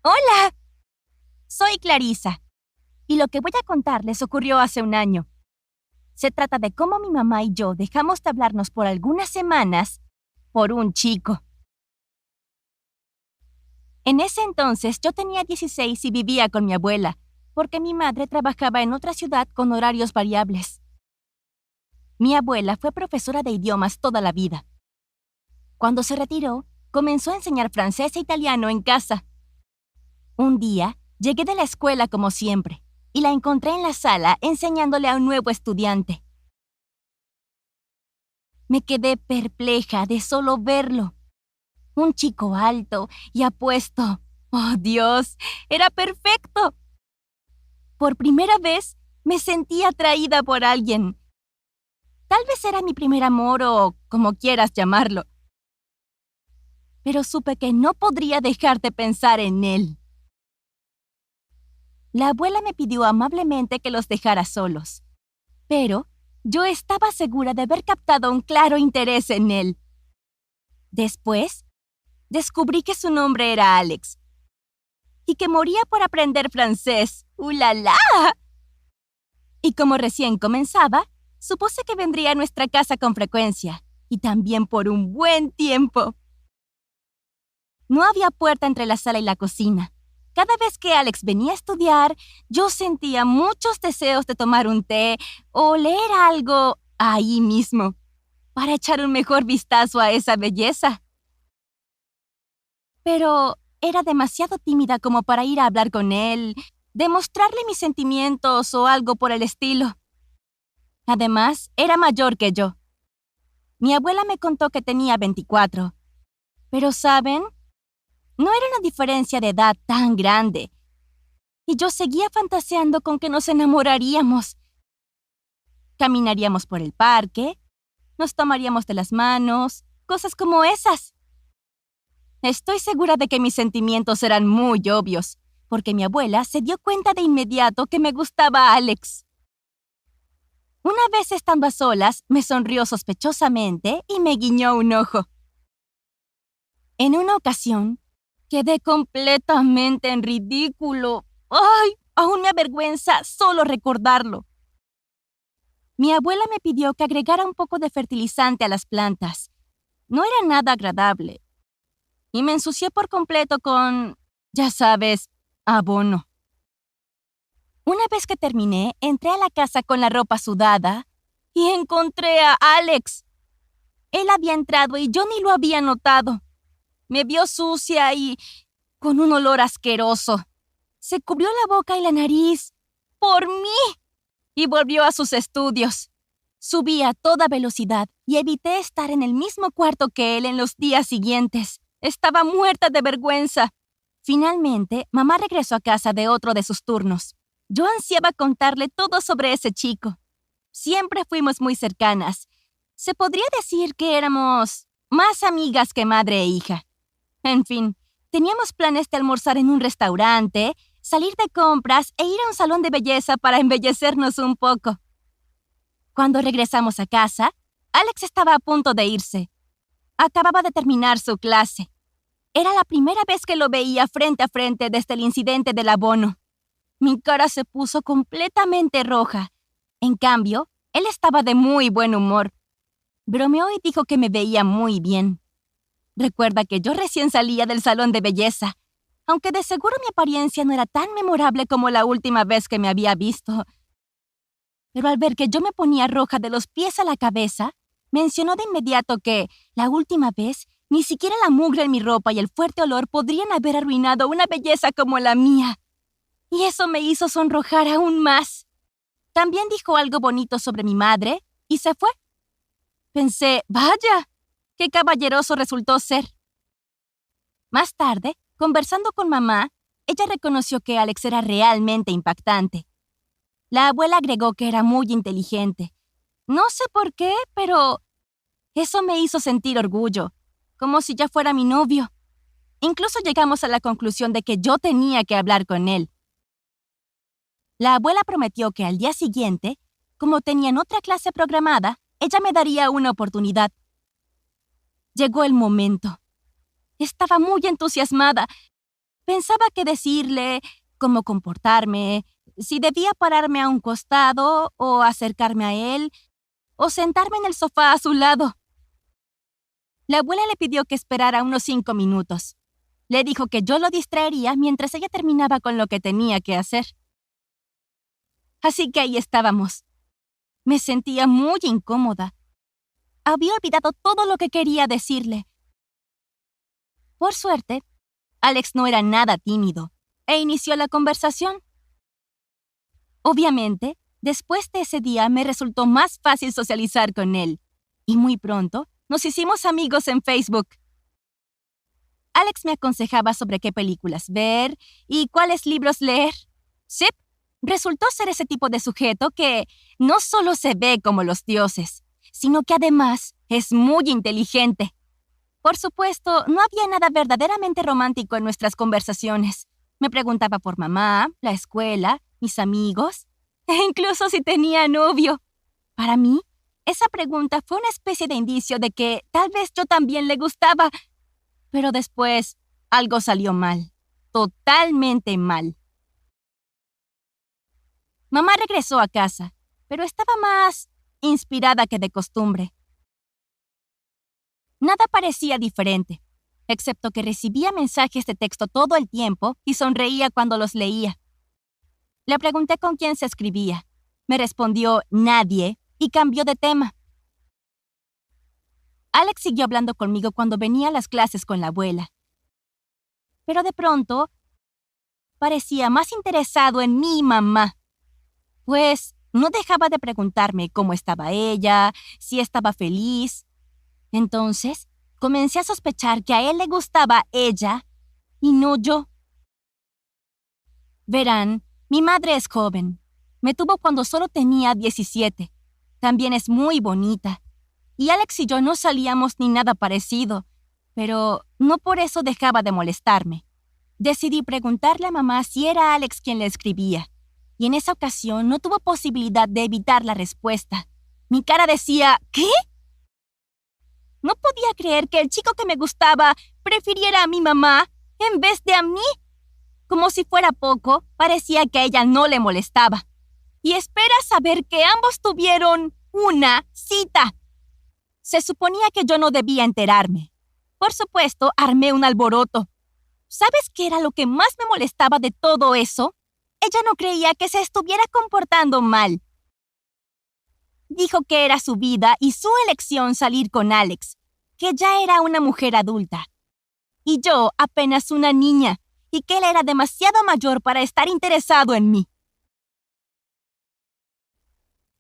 Hola, soy Clarisa, y lo que voy a contarles ocurrió hace un año. Se trata de cómo mi mamá y yo dejamos de hablarnos por algunas semanas por un chico. En ese entonces yo tenía 16 y vivía con mi abuela, porque mi madre trabajaba en otra ciudad con horarios variables. Mi abuela fue profesora de idiomas toda la vida. Cuando se retiró, comenzó a enseñar francés e italiano en casa. Un día, llegué de la escuela como siempre, y la encontré en la sala enseñándole a un nuevo estudiante. Me quedé perpleja de solo verlo. Un chico alto y apuesto. ¡Oh, Dios! ¡Era perfecto! Por primera vez, me sentí atraída por alguien. Tal vez era mi primer amor o como quieras llamarlo. Pero supe que no podría dejar de pensar en él. La abuela me pidió amablemente que los dejara solos. Pero yo estaba segura de haber captado un claro interés en él. Después, descubrí que su nombre era Alex y que moría por aprender francés. ¡Ulala! Y como recién comenzaba, supuse que vendría a nuestra casa con frecuencia y también por un buen tiempo. No había puerta entre la sala y la cocina. Cada vez que Alex venía a estudiar, yo sentía muchos deseos de tomar un té o leer algo ahí mismo, para echar un mejor vistazo a esa belleza. Pero era demasiado tímida como para ir a hablar con él, demostrarle mis sentimientos o algo por el estilo. Además, era mayor que yo. Mi abuela me contó que tenía 24. Pero, ¿saben? No era una diferencia de edad tan grande. Y yo seguía fantaseando con que nos enamoraríamos. Caminaríamos por el parque, nos tomaríamos de las manos, cosas como esas. Estoy segura de que mis sentimientos eran muy obvios, porque mi abuela se dio cuenta de inmediato que me gustaba Alex. Una vez estando a solas, me sonrió sospechosamente y me guiñó un ojo. En una ocasión, quedé completamente en ridículo. ¡Ay! Aún me avergüenza solo recordarlo. Mi abuela me pidió que agregara un poco de fertilizante a las plantas. No era nada agradable. Y me ensucié por completo con, ya sabes, abono. Una vez que terminé, entré a la casa con la ropa sudada y encontré a Alex. Él había entrado y yo ni lo había notado. Me vio sucia y con un olor asqueroso. Se cubrió la boca y la nariz. ¡Por mí! Y volvió a sus estudios. Subí a toda velocidad y evité estar en el mismo cuarto que él en los días siguientes. Estaba muerta de vergüenza. Finalmente, mamá regresó a casa de otro de sus turnos. Yo ansiaba contarle todo sobre ese chico. Siempre fuimos muy cercanas. Se podría decir que éramos más amigas que madre e hija. En fin, teníamos planes de almorzar en un restaurante, salir de compras e ir a un salón de belleza para embellecernos un poco. Cuando regresamos a casa, Alex estaba a punto de irse. Acababa de terminar su clase. Era la primera vez que lo veía frente a frente desde el incidente del abono. Mi cara se puso completamente roja. En cambio, él estaba de muy buen humor. Bromeó y dijo que me veía muy bien. Recuerda que yo recién salía del salón de belleza, aunque de seguro mi apariencia no era tan memorable como la última vez que me había visto. Pero al ver que yo me ponía roja de los pies a la cabeza, mencionó de inmediato que, la última vez, ni siquiera la mugre en mi ropa y el fuerte olor podrían haber arruinado una belleza como la mía. Y eso me hizo sonrojar aún más. También dijo algo bonito sobre mi madre y se fue. Pensé, vaya, qué caballeroso resultó ser. Más tarde, conversando con mamá, ella reconoció que Alex era realmente impactante. La abuela agregó que era muy inteligente. No sé por qué, pero eso me hizo sentir orgullo, como si ya fuera mi novio. Incluso llegamos a la conclusión de que yo tenía que hablar con él. La abuela prometió que al día siguiente, como tenían otra clase programada, ella me daría una oportunidad. Llegó el momento. Estaba muy entusiasmada. Pensaba qué decirle, cómo comportarme, si debía pararme a un costado o acercarme a él o sentarme en el sofá a su lado. La abuela le pidió que esperara unos 5 minutos. Le dijo que yo lo distraería mientras ella terminaba con lo que tenía que hacer. Así que ahí estábamos. Me sentía muy incómoda. Había olvidado todo lo que quería decirle. Por suerte, Alex no era nada tímido e inició la conversación. Obviamente, después de ese día me resultó más fácil socializar con él, y muy pronto nos hicimos amigos en Facebook. Alex me aconsejaba sobre qué películas ver y cuáles libros leer. Sí, resultó ser ese tipo de sujeto que no solo se ve como los dioses, sino que además es muy inteligente. Por supuesto, no había nada verdaderamente romántico en nuestras conversaciones. Me preguntaba por mamá, la escuela, mis amigos, e incluso si tenía novio. Para mí, esa pregunta fue una especie de indicio de que tal vez yo también le gustaba. Pero después, algo salió mal. Totalmente mal. Mamá regresó a casa, pero estaba más inspirada que de costumbre. Nada parecía diferente, excepto que recibía mensajes de texto todo el tiempo y sonreía cuando los leía. Le pregunté con quién se escribía. Me respondió nadie y cambió de tema. Alex siguió hablando conmigo cuando venía a las clases con la abuela. Pero de pronto, parecía más interesado en mi mamá. Pues no dejaba de preguntarme cómo estaba ella, si estaba feliz. Entonces, comencé a sospechar que a él le gustaba ella y no yo. Verán, mi madre es joven. Me tuvo cuando solo tenía 17. También es muy bonita. Y Alex y yo no salíamos ni nada parecido, pero no por eso dejaba de molestarme. Decidí preguntarle a mamá si era Alex quien le escribía, y en esa ocasión no tuvo posibilidad de evitar la respuesta. Mi cara decía, ¿qué? No podía creer que el chico que me gustaba prefiriera a mi mamá en vez de a mí. Como si fuera poco, parecía que a ella no le molestaba. Y espera saber que ambos tuvieron una cita. Se suponía que yo no debía enterarme. Por supuesto, armé un alboroto. ¿Sabes qué era lo que más me molestaba de todo eso? Ella no creía que se estuviera comportando mal. Dijo que era su vida y su elección salir con Alex, que ya era una mujer adulta. Y yo apenas una niña, y que él era demasiado mayor para estar interesado en mí.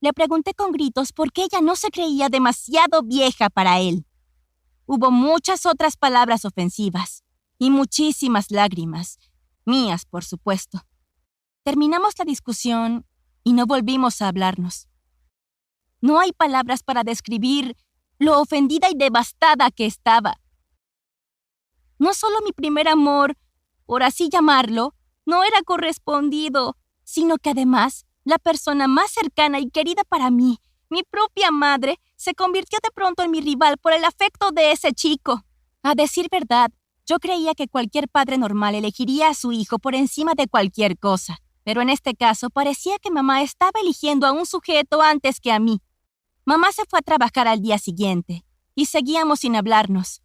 Le pregunté con gritos por qué ella no se creía demasiado vieja para él. Hubo muchas otras palabras ofensivas y muchísimas lágrimas, mías, por supuesto. Terminamos la discusión y no volvimos a hablarnos. No hay palabras para describir lo ofendida y devastada que estaba. No solo mi primer amor, por así llamarlo, no era correspondido, sino que además la persona más cercana y querida para mí, mi propia madre, se convirtió de pronto en mi rival por el afecto de ese chico. A decir verdad, yo creía que cualquier padre normal elegiría a su hijo por encima de cualquier cosa, pero en este caso parecía que mamá estaba eligiendo a un sujeto antes que a mí. Mamá se fue a trabajar al día siguiente y seguíamos sin hablarnos.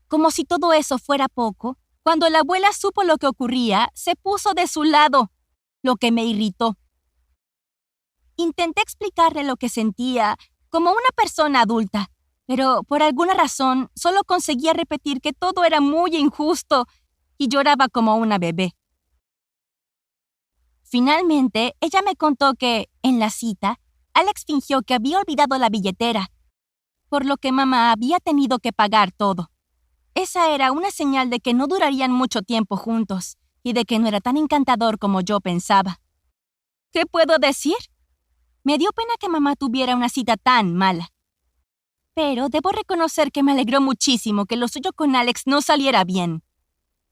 Como si todo eso fuera poco, cuando la abuela supo lo que ocurría, se puso de su lado, lo que me irritó. Intenté explicarle lo que sentía como una persona adulta, pero por alguna razón solo conseguía repetir que todo era muy injusto y lloraba como una bebé. Finalmente, ella me contó que, en la cita, Alex fingió que había olvidado la billetera, por lo que mamá había tenido que pagar todo. Esa era una señal de que no durarían mucho tiempo juntos y de que no era tan encantador como yo pensaba. ¿Qué puedo decir? Me dio pena que mamá tuviera una cita tan mala. Pero debo reconocer que me alegró muchísimo que lo suyo con Alex no saliera bien.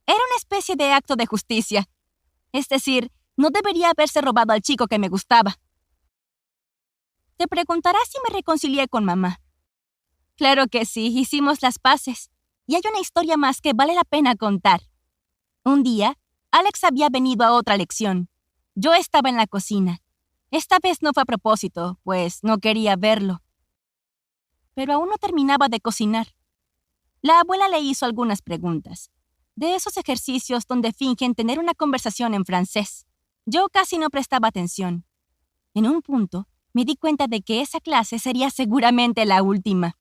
Era una especie de acto de justicia. Es decir, no debería haberse robado al chico que me gustaba. Te preguntarás si me reconcilié con mamá. Claro que sí, hicimos las paces. Y hay una historia más que vale la pena contar. Un día, Alex había venido a otra lección. Yo estaba en la cocina. Esta vez no fue a propósito, pues no quería verlo. Pero aún no terminaba de cocinar. La abuela le hizo algunas preguntas, de esos ejercicios donde fingen tener una conversación en francés. Yo casi no prestaba atención. En un punto, me di cuenta de que esa clase sería seguramente la última.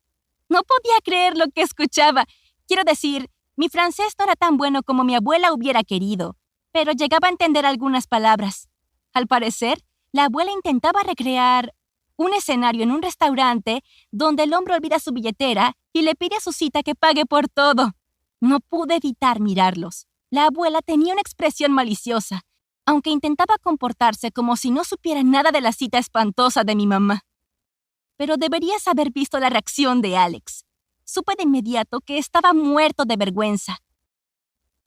No podía creer lo que escuchaba. Quiero decir, mi francés no era tan bueno como mi abuela hubiera querido, pero llegaba a entender algunas palabras. Al parecer, la abuela intentaba recrear un escenario en un restaurante donde el hombre olvida su billetera y le pide a su cita que pague por todo. No pude evitar mirarlos. La abuela tenía una expresión maliciosa, aunque intentaba comportarse como si no supiera nada de la cita espantosa de mi mamá. Pero deberías haber visto la reacción de Alex. Supe de inmediato que estaba muerto de vergüenza.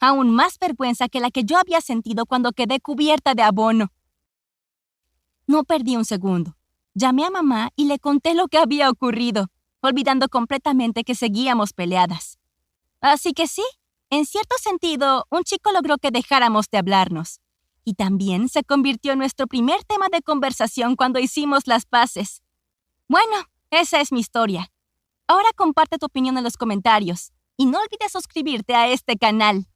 Aún más vergüenza que la que yo había sentido cuando quedé cubierta de abono. No perdí un segundo. Llamé a mamá y le conté lo que había ocurrido, olvidando completamente que seguíamos peleadas. Así que sí, en cierto sentido, un chico logró que dejáramos de hablarnos. Y también se convirtió en nuestro primer tema de conversación cuando hicimos las paces. Bueno, esa es mi historia. Ahora comparte tu opinión en los comentarios y no olvides suscribirte a este canal.